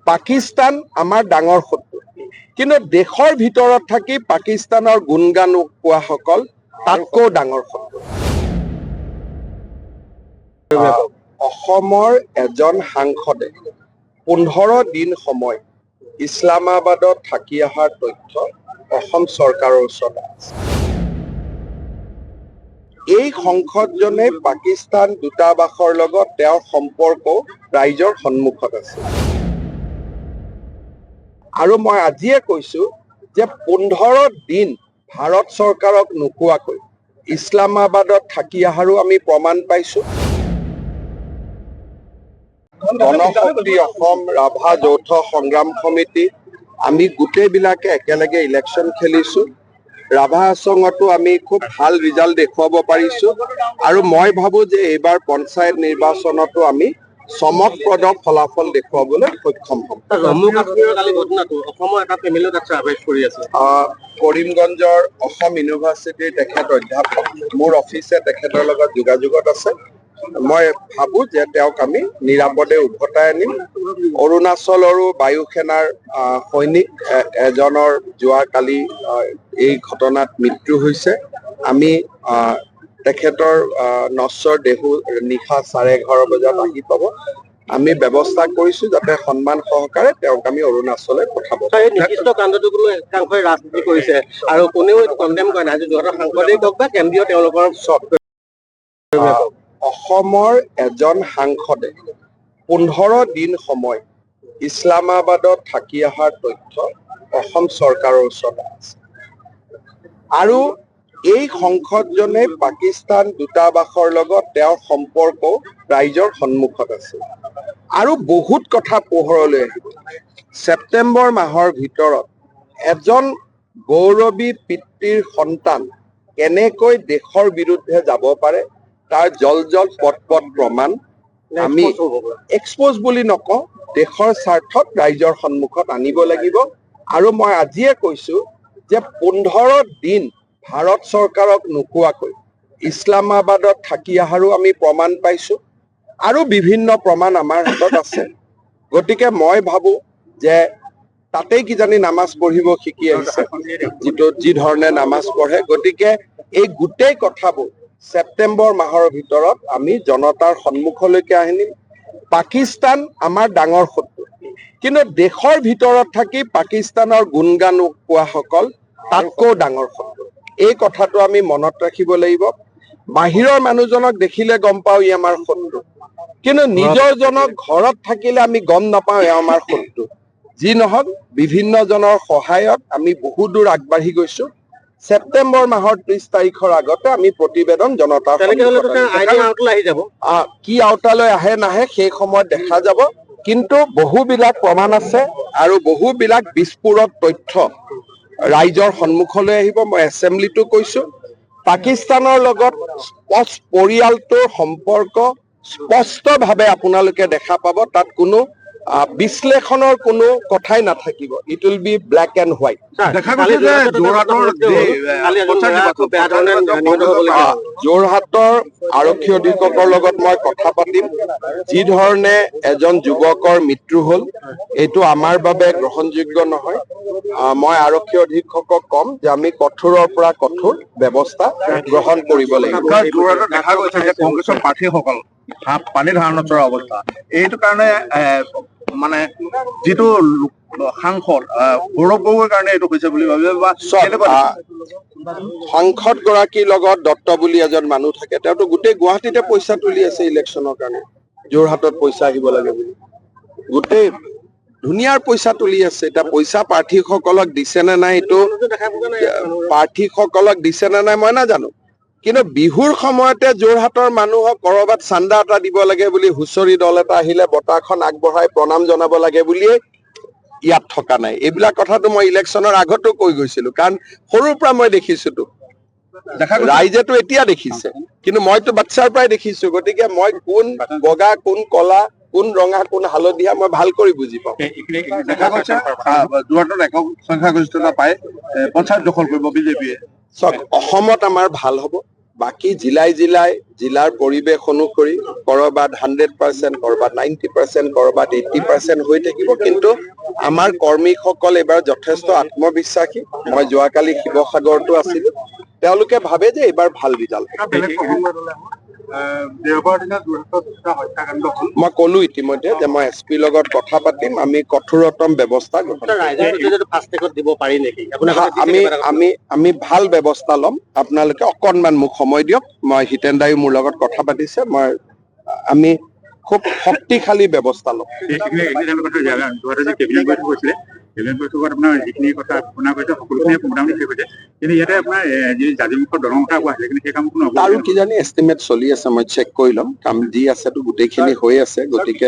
পাকিস্তান আমাৰ ডাঙৰ শত্ৰু, কিন্তু দেশৰ ভিতৰত থাকি পাকিস্তানৰ গুণগান কোৱাসকল তাতকৈ ডাঙৰ শত্ৰু। অসমৰ এজন সাংসদে 15 দিন সময় ইছলামাবাদত থাকি অহাৰ তথ্য অসম চৰকাৰৰ ওচৰত আছে। এই সংসদজনে পাকিস্তান দূতাবাসৰ লগত তেওঁৰ সম্পৰ্ক ৰাইজৰ সন্মুখত আছে। আৰু মই আজিয়ে কৈছো যে 15 দিন ভাৰত চৰকাৰক নোকোৱাকৈ ইছলামাবাদত থাকি অহাৰো আমি প্ৰমাণ পাইছো। গণশক্তি অসম ৰাভা যৌথ সংগ্ৰাম সমিতি আমি গোটেইবিলাকে একেলগে ইলেকশ্যন খেলিছো। ৰাভা আসঙতো আমি খুব ভাল ৰিজাল্ট দেখুৱাব পাৰিছো আৰু মই ভাবো যে এইবাৰ পঞ্চায়ত নিৰ্বাচনতো আমি চমকপ্ৰদ ফলাফল দেখুৱাবলৈ সক্ষম হ'ম। জম্মু কাশ্মীৰৰ কালি ঘটনাটো অসমৰ এটা ফেমিলিও তাক চাৰ্ভাইভ কৰি আছে। কৰিমগঞ্জৰ অসম ইউনিভাৰ্চিটিৰ তেখেত অধ্যাপক, মোৰ অফিচে তেখেতৰ লগত যোগাযোগত আছে। মই ভাবো যে তেওঁক আমি নিৰাপদে উভতাই আনিম। অৰুণাচলৰো বায়ু সেনাৰ সৈনিক এজনৰ যোৱাকালি এই ঘটনাত মৃত্যু হৈছে। আমি তেখেতৰ নশ্বৰ দেহু নিশা 11:30 বজাত আহি পাব। আমি ব্যৱস্থা কৰিছো যাতে সন্মান সহকাৰে তেওঁক আমি অৰুণাচললৈ পঠাব। এই নিৰ্দিষ্ট কাণ্ডটোক লৈ একাংশই ৰাজনীতি কৰিছে আৰু কোনেও এইটো কণ্ডেম কৰে নাই, যোৰহাটৰ সাংসদেই কওক বা কেন্দ্ৰীয় তেওঁলোকৰ অসমৰ এজন সাংসদে 15 দিন সময় ইছলামাবাদত থাকি অহাৰ তথ্য অসম চৰকাৰৰ ওচৰত আছে। আৰু এই সংসদজনে পাকিস্তান দূতাবাসৰ লগত তেওঁৰ সম্পৰ্ক ৰাইজৰ সন্মুখত আছে। আৰু বহুত কথা পোহৰলৈ আহিব। ছেপ্টেম্বৰ মাহৰ ভিতৰত এজন গৌৰৱী পিতৃৰ সন্তান কেনেকৈ দেশৰ বিৰুদ্ধে যাব পাৰে তাৰ জল পট প্ৰমাণ আমি এক্সপ'জ বুলি নকওঁ, দেশৰ স্বাৰ্থত ৰাইজৰ সন্মুখত আনিব লাগিব। আৰু মই আজিয়ে কৈছো যে 15 দিন ভাৰত চৰকাৰক নোকোৱাকৈ ইছলামাবাদত থাকি অহাৰো আমি প্ৰমাণ পাইছো আৰু বিভিন্ন প্ৰমাণ আমাৰ হাতত আছে। গতিকে মই ভাবো যে তাতেই কিজানি নামাজ পঢ়িব শিকি আহিছে, যি ধৰণে নামাজ পঢ়ে। গতিকে এই গোটেই কথাবোৰ ছেপ্টেম্বৰ মাহৰ ভিতৰত আমি জনতাৰ সন্মুখলৈকে আনিম। পাকিস্তান আমাৰ ডাঙৰ শত্ৰু, কিন্তু দেশৰ ভিতৰত থাকি পাকিস্তানৰ গুণগান কোৱাসকল তাতকৈ ডাঙৰ শত্ৰু। এই কথাটো আমি মনত ৰাখিব লাগিব। বাহিৰৰ মানুহজনক দেখিলে গম পাওঁ ই আমাৰ শত্ৰু, কিন্তু নিজৰজনক ঘৰত থাকিলে আমি গম নাপাওঁ এওঁ আমাৰ শত্ৰু। যি নহওক, বিভিন্নজনৰ সহায়ত আমি বহু দূৰ আগবাঢ়ি গৈছো। ছেপ্টেম্বৰ মাহৰ 30 তাৰিখৰ আগতে আমি প্ৰতিবেদন জনতাৰ কি আওতালৈ আহে নাহে সেই সময়ত দেখা যাব। কিন্তু বহুবিলাক প্ৰমাণ আছে আৰু বহুবিলাক বিস্ফোৰক তথ্য ৰাইজৰ সন্মুখলৈ আহিব। মই এছেম্বলিটো কৈছো, পাকিস্তানৰ লগত পৰিয়ালটোৰ সম্পৰ্ক স্পষ্টভাৱে আপোনালোকে দেখা পাব। তাত কোনো বিশ্লেষণৰ কোনো কথাই নাথাকিব। It will be black and white. যোৰহাটৰ আৰক্ষী অধীক্ষকৰ লগত মই কথা পাতিম। যি ধৰণে এজন যুৱকৰ মৃত্যু হ'ল এইটো আমাৰ বাবে গ্ৰহণযোগ্য নহয়। মই আৰক্ষী অধীক্ষকক কম যে আমি কঠোৰৰ পৰা কঠোৰ ব্যৱস্থা গ্ৰহণ কৰিব লাগিব। যোৰহাটত দেখা গৈছে যে কংগ্ৰেছৰ প্ৰাৰ্থীসকল পানী ধাৰণত পৰা অৱস্থা, এইটো কাৰণে মানে যিটো সাংসদ গৌৰৱ গগৈৰ কাৰণে এইটো হৈছে বুলি ভাবে বা সাংসদ গৰাকীৰ লগত দত্ত বুলি এজন মানুহ থাকে, তেওঁতো গোটেই গুৱাহাটীতে পইচা তুলি আছে ইলেকশ্যনৰ কাৰণে। যোৰহাটত পইচা আহিব লাগে বুলি গোটেই ধুনীয়াৰ পইচা তুলি আছে। এতিয়া পইচা প্ৰাৰ্থীসকলক দিছে নে নাই, এইটো প্ৰাৰ্থীসকলক দিছে নে নাই মই নাজানো, কিন্তু বিহুৰ সময়তে যোৰহাটৰ মানুহক কৰবাত চান্দা এটা দিব লাগে বুলি হুঁচৰি দল এটা আহিলে বঁটাখন আগবঢ়াই প্ৰণাম জনাব লাগে বুলিয়ে ইয়াত থকা নাই। এইবিলাক কথাটো মই ইলেকশ্যনৰ আগতো কৈ গৈছিলো, কাৰণ সৰুৰ পৰা মই দেখিছোতো। ৰাইজেতো এতিয়া দেখিছে, কিন্তু মইতো বাচ্ছাৰ পৰাই দেখিছো। গতিকে মই কোন বগা, কোন কলা, কোন ৰঙা, কোন হালধীয়া মই ভাল কৰি বুজি পাওঁ। দেখা গৈছে যোৰহাটত একক সংখ্যাগৰিষ্ঠতা পাই পঞ্চায়ত দখল কৰিব বিজেপিয়ে। চাওক, অসমত আমাৰ ভাল হ'ব, বাকী জিলাৰ পৰিৱেশ অনুসৰি কৰবাত 100%, কৰবাত 90%, কৰবাত 80% হৈ থাকিব। কিন্তু আমাৰ কৰ্মীসকল এইবাৰ যথেষ্ট আত্মবিশ্বাসী। মই যোৱাকালি শিৱসাগৰতো আছিলো, তেওঁলোকে ভাবে যে এইবাৰ ভাল ৰিজাল্ট। মই কলো ইতিমধ্যে যে মই এছপিৰ লগত কথা পাতিম, আমি কঠোৰতম ব্যৱস্থা গ্ৰহণ আমি ভাল ব্যৱস্থা ল'ম। আপোনালোকে অকণমান মোক সময় দিয়ক, মই হিতেন দায়ো মোৰ লগত কথা পাতিছে, আমি খুব শক্তিশালী ব্যৱস্থা ল'ম। কেবিনেট বৈঠকত আপোনাৰ যিখিনি কথা শুনা গৈছে সকলোখিনি মোটামুটি শেষ হৈছে, কিন্তু ইয়াতে আপোনাৰ যি জাজিমুখৰ দলং কথা কোৱা হৈছে, কিন্তু সেই কাম কোনো তাৰো কিজানি এষ্টিমেট চলি আছে, মই চেক কৰি ল'ম। কাম যি আছেতো গোটেইখিনি হৈ আছে, গতিকে